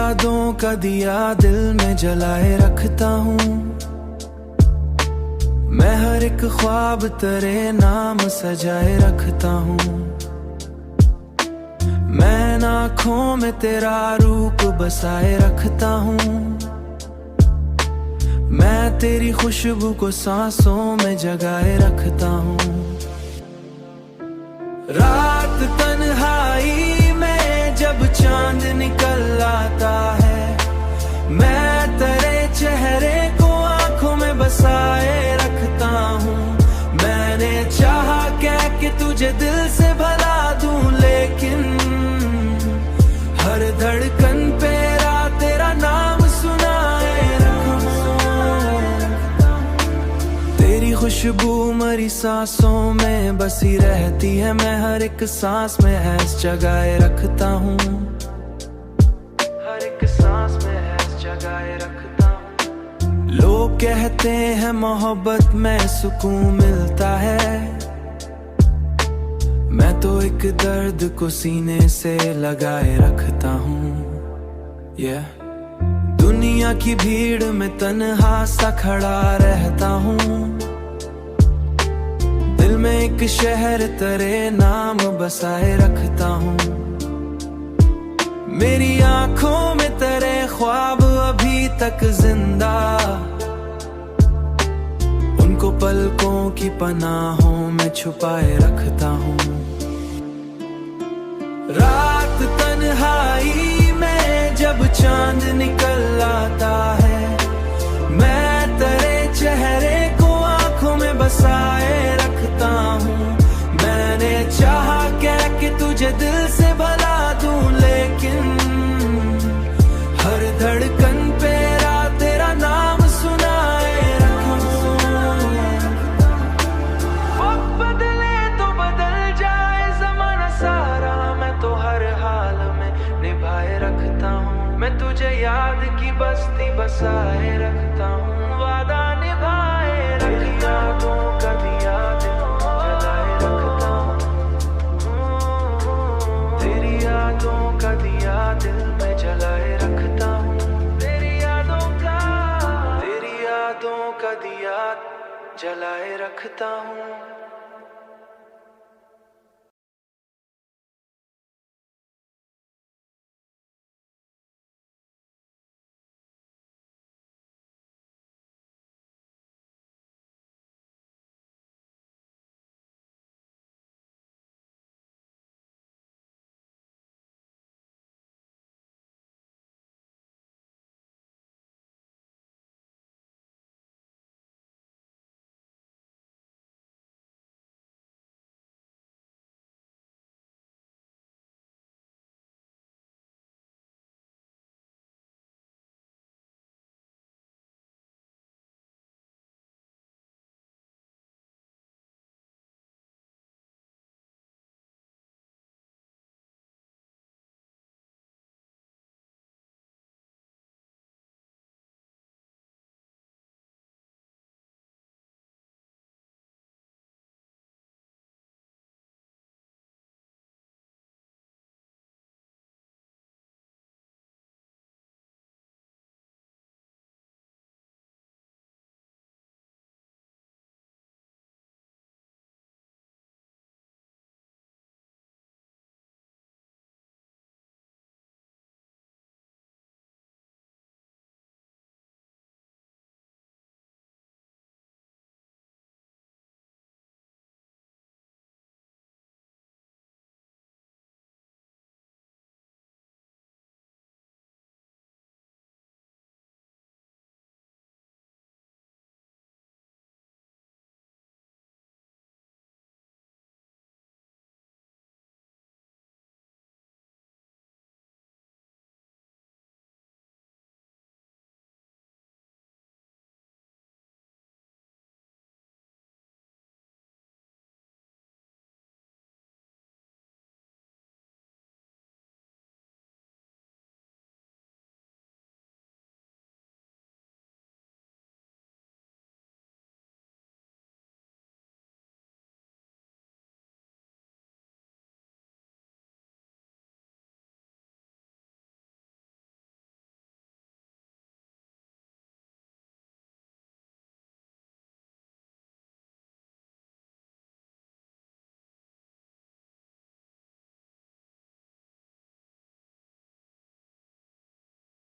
यादों का दिया दिल में जलाए रखता हूँ। मैं हर एक ख्वाब तेरे नाम सजाए रखता हूँ। मैं आँखों में तेरा रूप बसाए रखता हूँ। मैं तेरी खुशबू को सांसों में जगाए रखता हूँ। रात तन्हाई में जब चांद निकल आता है, मैं तेरे चेहरे को आंखों में बसाए रखता हूँ। मैंने चाहा क्या कि तुझे दिल से भला दूं, लेकिन हर धड़कन पे तेरा नाम सुनाए रखूं। तेरी खुशबू मरी सांसों में बसी रहती है। मैं हर एक सांस में एहसास जगाए रखता हूँ। हर एक सांस में एहसास जगाए रखता हूँ। लोग कहते हैं मोहब्बत में सुकून मिलता है, मैं तो एक दर्द को सीने से लगाए रखता हूँ। दुनिया की भीड़ में तन्हा सा खड़ा रहता हूँ। दिल में एक शहर तेरे नाम बसाए रखता हूँ। मेरी आंखों में तेरे ख्वाब अभी तक जिंदा, उनको पलकों की पनाहों में छुपाए रखता हूँ। रात तन्हाई में जब चांद निकल आता है, मैं तेरे चेहरे को आंखों में बसाए रखता हूँ। मैंने चाहा क्या कि तुझे दिल से भला दूं, लेकिन हर धड़कन पे तेरा नाम सुनाए रखूं। वक्त बदले तो बदल जाए ज़माना सारा, मैं तो हर हाल में निभाए रखता हूँ। मैं तुझे याद की बस्ती बसाए रखता हूँ। वादा निभाए रखता हूँ, कभी याद जलाए रखता हूँ। तेरी यादों का दिया दिल में जलाए रखता हूँ। तेरी यादों का दिया जलाए रखता हूँ।